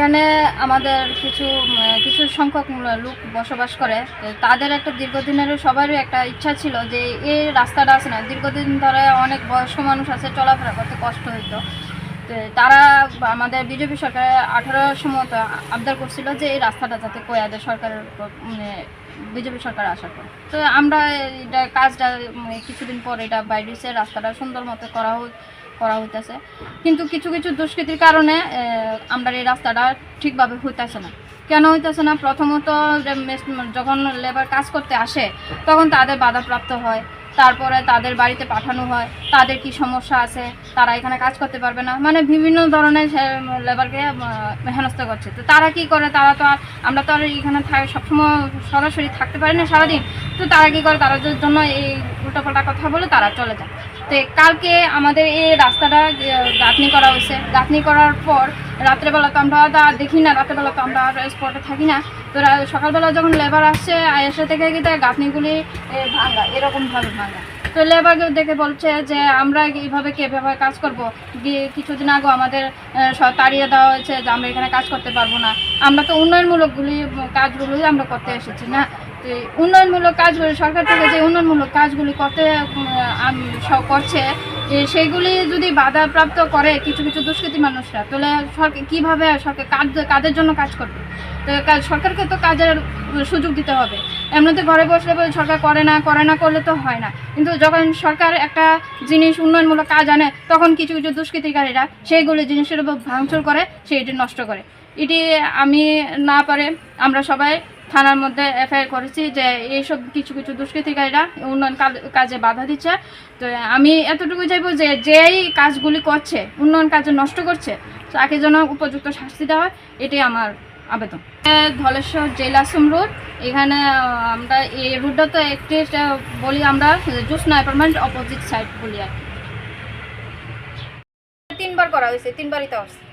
এখানে আমাদের কিছু সংখ্যক লোক বসবাস করে। তাদের একটা দীর্ঘদিনের সবারই একটা ইচ্ছা ছিল যে এই রাস্তাটা আছে না, দীর্ঘদিন ধরে অনেক বয়স্ক মানুষ আছে, চলাফেরা করতে কষ্ট হইতো। তো তারা আমাদের বিজেপি সরকার 18 মতো আবদার করছিল যে এই রাস্তাটা যাতে কয়া দেয় সরকারের, বিজেপি সরকার আসার পর। তো আমরা এটা কাজটা কিছুদিন পর এটা বাইরেছে, রাস্তাটা সুন্দর মতো করা হইতেছে। কিন্তু কিছু দুষ্কৃতির কারণে আমরা এই রাস্তাটা ঠিকভাবে হইতেছে না। কেন হইতেছে না? প্রথমত যখন লেবার কাজ করতে আসে তখন তাদের বাধাপ্রাপ্ত হয়, তারপরে তাদের বাড়িতে পাঠানো হয়, তাদের কি সমস্যা আছে, তারা এখানে কাজ করতে পারবে না, মানে বিভিন্ন ধরনের লেবারকে হেনস্থা করছে। তো তারা কি করে, তারা তো আর আমরা তো আর এখানে সবসময় সরাসরি থাকতে পারি না সারাদিন। তো তারা কি করে, তাদের জন্য এই উল্টাপাল্টা কথা বলে তারা চলে যায়। তো কালকে আমাদের এই রাস্তাটা গাঁথনি করা হয়েছে। গাঁথনি করার পর রাত্রেবেলা তো আমরা দেখি না, রাত্রেবেলা তো আমরা স্পটে থাকি না। তো সকালবেলা যখন লেবার আসছে এসে থেকে কিন্তু গাঁথনিগুলি ভাঙা, এরকমভাবে ভাঙা। তো লেবারকে দেখে বলছে যে আমরা এইভাবে কীভাবে কাজ করবো। কিছুদিন আগে আমাদের তাড়িয়ে দেওয়া হয়েছে যে আমরা এখানে কাজ করতে পারবো না। আমরা তো কাজগুলোই আমরা করতে এসেছি না। তো উন্নয়নমূলক কাজগুলি সরকার থেকে যে উন্নয়নমূলক কাজগুলি করছে সেইগুলি যদি বাধাপ্রাপ্ত করে কিছু দুষ্কৃতী মানুষরা, তাহলে সরকার কীভাবে কাদের জন্য কাজ করবে? তো সরকারকে তো কাজের সুযোগ দিতে হবে। এমনিতে ঘরে বসলে সরকার করে না করলে তো হয় না। কিন্তু যখন সরকার একটা জিনিস উন্নয়নমূলক কাজ আনে তখন কিছু দুষ্কৃতিকারীরা সেইগুলি জিনিসের উপর ভাঙচুর করে, সেইটি নষ্ট করে। এটি আমি না পারে আমরা সবাই থানার মধ্যে এফআইআর করেছি যে এইসব কিছু দুষ্কৃতিকারীরা উন্নয়ন কাজে বাধা দিচ্ছে। তো আমি এতটুকু চাইবো যে যেই কাজগুলি করছে, উন্নয়ন কাজে নষ্ট করছে, তাকে যেন উপযুক্ত শাস্তি দেওয়া হয়, এটাই আমার আবেদন। ধলেশ্বর জেলাসম রোড, এখানে আমরা এই রুটটা তো একটি বলি আমরা জুসনা অ্যাপার্টমেন্ট অপোজিট সাইড বলি আর কি। 3বার করা হয়েছে, 3বারই তো আসছে।